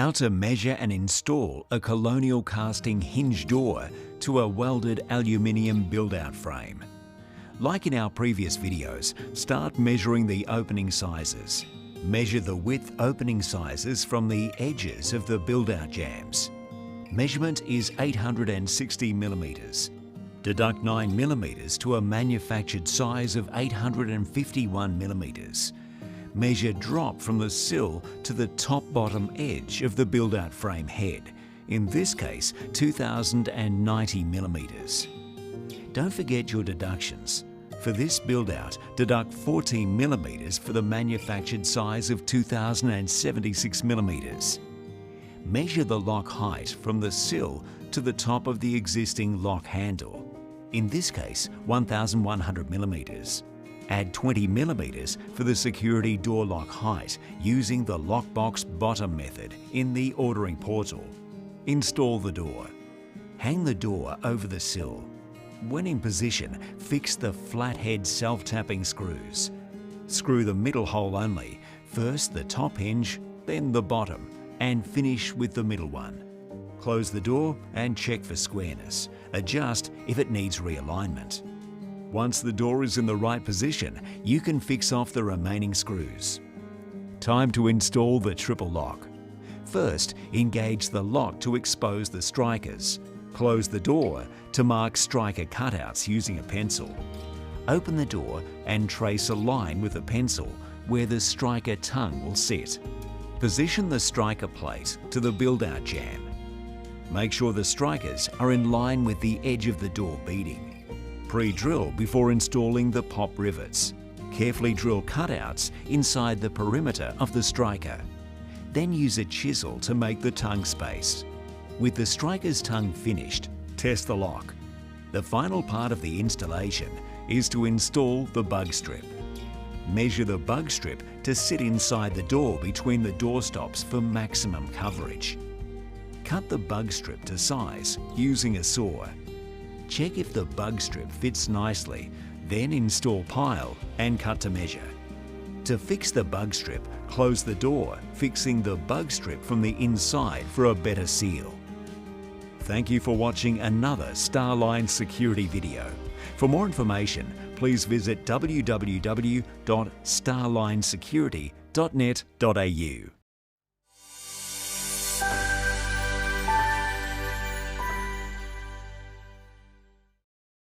How to measure and install a Colonial Casting Hinged door to a welded aluminium build-out frame. Like in our previous videos, start measuring the opening sizes. Measure the width opening sizes from the edges of the build-out jambs. Measurement is 860 millimeters. Deduct 9 millimeters to a manufactured size of 851 millimeters. Measure drop from the sill to the top-bottom edge of the build-out frame head, in this case 2090 millimeters. Don't forget your deductions. For this build-out, deduct 14 millimeters for the manufactured size of 2076 millimeters. Measure the lock height from the sill to the top of the existing lock handle, in this case 1100 millimeters. Add 20 millimeters for the security door lock height using the lockbox bottom method in the ordering portal. Install the door. Hang the door over the sill. When in position, fix the flathead self-tapping screws. Screw the middle hole only, first the top hinge, then the bottom, and finish with the middle one. Close the door and check for squareness. Adjust if it needs realignment. Once the door is in the right position, you can fix off the remaining screws. Time to install the triple lock. First, engage the lock to expose the strikers. Close the door to mark striker cutouts using a pencil. Open the door and trace a line with a pencil where the striker tongue will sit. Position the striker plate to the build-out jamb. Make sure the strikers are in line with the edge of the door beading. Pre-drill before installing the pop rivets. Carefully drill cutouts inside the perimeter of the striker. Then use a chisel to make the tongue space. With the striker's tongue finished, test the lock. The final part of the installation is to install the bug strip. Measure the bug strip to sit inside the door between the door stops for maximum coverage. Cut the bug strip to size using a saw. Check if the bug strip fits nicely, then install pile and cut to measure. To fix the bug strip, close the door, fixing the bug strip from the inside for a better seal. Thank you for watching another Starline security video. For more information, please visit www.starlinesecurity.net.au.